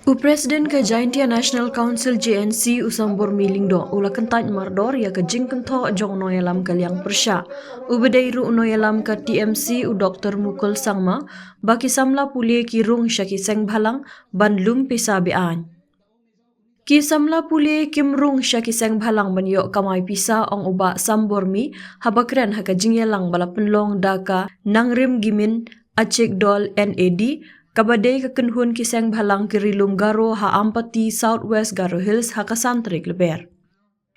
Presiden ke Kyntait National Council JNC usambur milingdo ula Kyntait mardor ya ke jingkynthoh jong noyalam kaliang persya. Ubedairu noyalam ke TMC Dr Mukul sangma baki samla puli ki rung syaki sengbhalang bandlum pisa beain. Ki samla puli kim rung syaki sengbhalang banyok kamai pisa ong uba sambormi habakren haka jingyalang bala penlong daka nangrim gimin acik dol NAD kabadai kekenhun ki sengbhalang kirilum garo ha ampati Southwest Garo Hills ha kasantrik leber.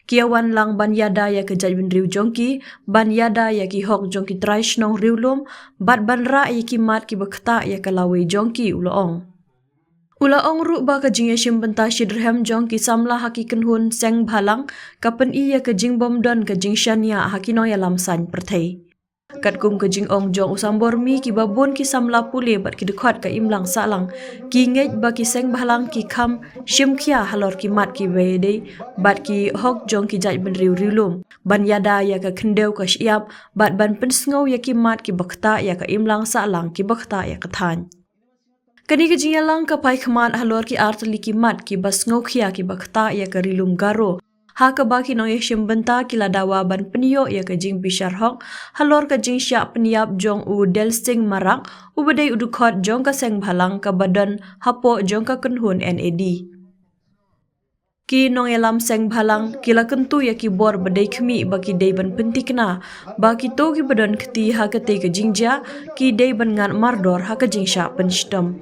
Kiawan lang banyada ya ke jajbin riu jongki, banyada ya ki hok jongki traish nong riulum, bat banra ya ki mat ki bakta ya ke lawe jongki ulaong. Ulaong ru ba ke jingya shimbenta shidrhem jongki samla haki kenhun sengbhalang kapen i ya ke jing bomdon ke jing shania haki no ya lamsan perthai. Kat kum ke jing ong jong usambor mi ki babon ki samla pule bat ki dekat ka imlang salang ki ngej ba ki sengbhalang ki kham shimkhia halor ki mat ki wede bat ki hok jong ki jaj ben riu riulum ban yada ya ka khendeu ka syiap bat ban pensngau ya ki mat ki bakta ya ka imlang salang ki bakta ya ka than kani ke jing yalang ka pai khmat halor ki artli ki mat ki basngau khia ki bakta ya ka rilum garo ha ka baki no yeshim benta kila dawa ban penio ya ka jing bishar hok halor ka jing sya peniap jong u del sing marak u bedai udukot jong ka sengbhalang ka badan hapo jong ka kenhun NAD ki nong yalam sengbhalang kila kentu ya ki bor bedai khmi baki dei ban pentikna baki to ki badan khti ha ka te ka jingja ki dei ban ngan mardor ha ka jing sya penstam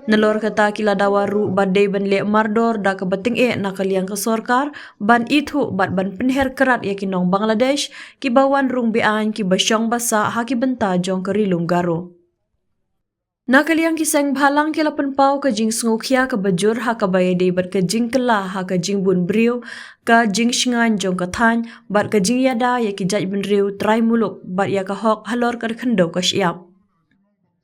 Nalor kata kila dawaru badai ban le mardor da ke bating na kaliang ke sorkar ban itu bat ban penher kerat ya kinong Bangladesh ki bawan rung beain ki basyong basa ha ki benta jong ke rilum garo. Na kaliang ki sengbhalang kila penpau ke jing sengukhia ke bajur ha ke bayade bat ke jing kela ha ke jing bun briu ke jing shingan jong ke than bat ke jing yada ya ki jaj ben riu trai muluk bat ya ke hok halor ke khendau ke syiap.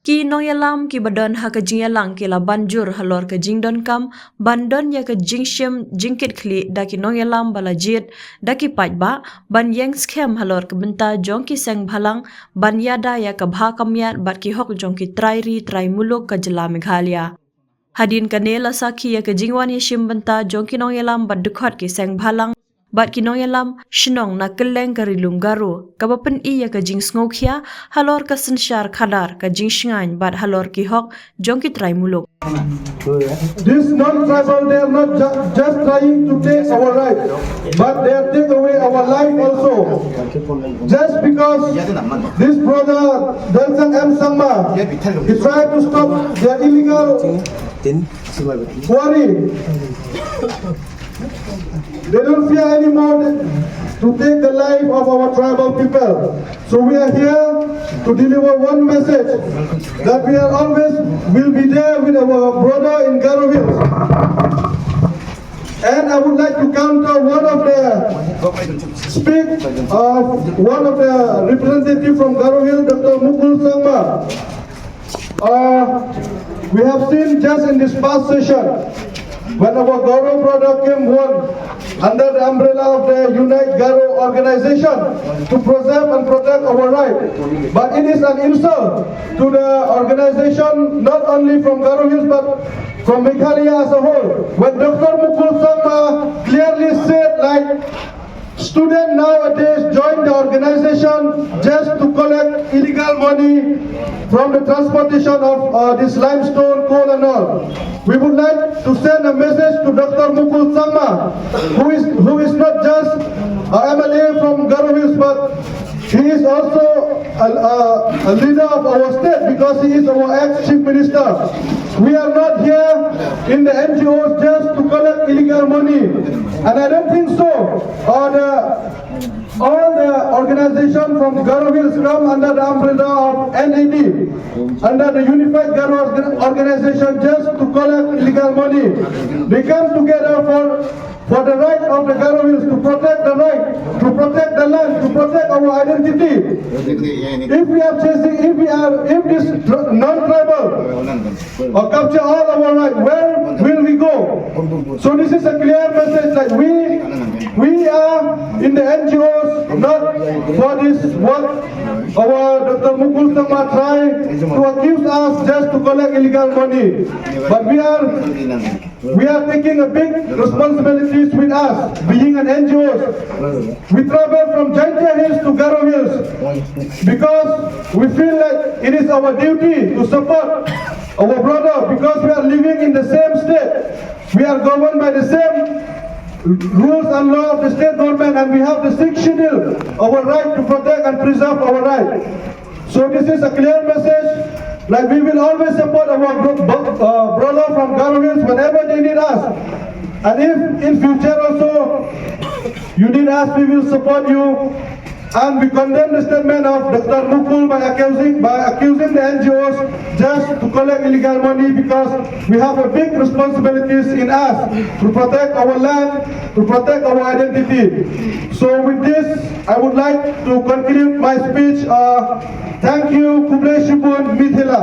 Ki nong yalam ki badan ha ke jing yalang kila banjur halor ke jing don kam bandon ya ke jing shim jingkit khli da ki nong yalam balajit da ki pajba ban yang scam halor ke benta jong ki sengbhalang ban yada ya ke bha kamyat bat ki hok jong ki trai muluk ke jela Meghalaya. Hadin kanela sakhi ya ke jingwan ya shim benta jong ki nong yalam bat dukhat ki sengbhalang bat ki nong yalam shnong na keleng ke rilum garo kabapen i ya ke jing sngokhia halor ke sensyar khadar ke jing shingan bat halor ki hok jong ki trai muluk. This non-tribal, they are not just trying to take our right, but they are taking away our life also. Just because this brother Dalsan M. Sangma, he tried to stop their illegal quarry. They don't fear anymore to take the life of our tribal people. So we are here to deliver one message, that we are always will be there with our brother in Garo Hills. And I would like to counter one of the one of the representative from Garo Hills, Dr Mukul sangma. We have seen just in this past session when our Garo brother came one under the umbrella of the Unite Garo organization to preserve and protect our right. But it is an insult to the organization, not only from Garo Hills but from Meghalaya as a whole. When Dr Mukul sangma clearly said like students nowadays join the organization just to collect illegal money from the transportation of this limestone, coal and all. We would like to send a message to Dr Mukul sangma, who is not just MLA from Garo Hills, but he is also a leader of our state because he is our ex-chief minister. We are not here in the NGOs just to collect illegal money. And I don't think so. All the organizations from Garo Hills come under the umbrella of NAD, under the Unified Garo organization just to collect illegal money. They come together for the right of the Garo Hills, to protect the right, to protect the land, to protect our identity. If this non-tribal capture all our right, where will we go? So this is a clear message that we are in the NGOs not for this what our Dr. Mukul Samla try to accuse us just to collect illegal money. But we are taking a big responsibilities with us, being an NGOs. We travel from Kyntait Hills to Garo Hills because we feel like it is our duty to support our brother because we are living in the same state. We are governed by the same rules and law of the state government, and we have the 6th schedule, our right to protect and preserve our right. So this is a clear message, like we will always support our brother from Garo Hills whenever they need us. And if in future also you need us, we will support you. And we condemn the statement of Dr. Mukul by accusing the NGOs just to collect illegal money because we have a big responsibilities in us to protect our land, to protect our identity. So with this, I would like to conclude my speech. Thank you, Kublai Shibun, Mithila.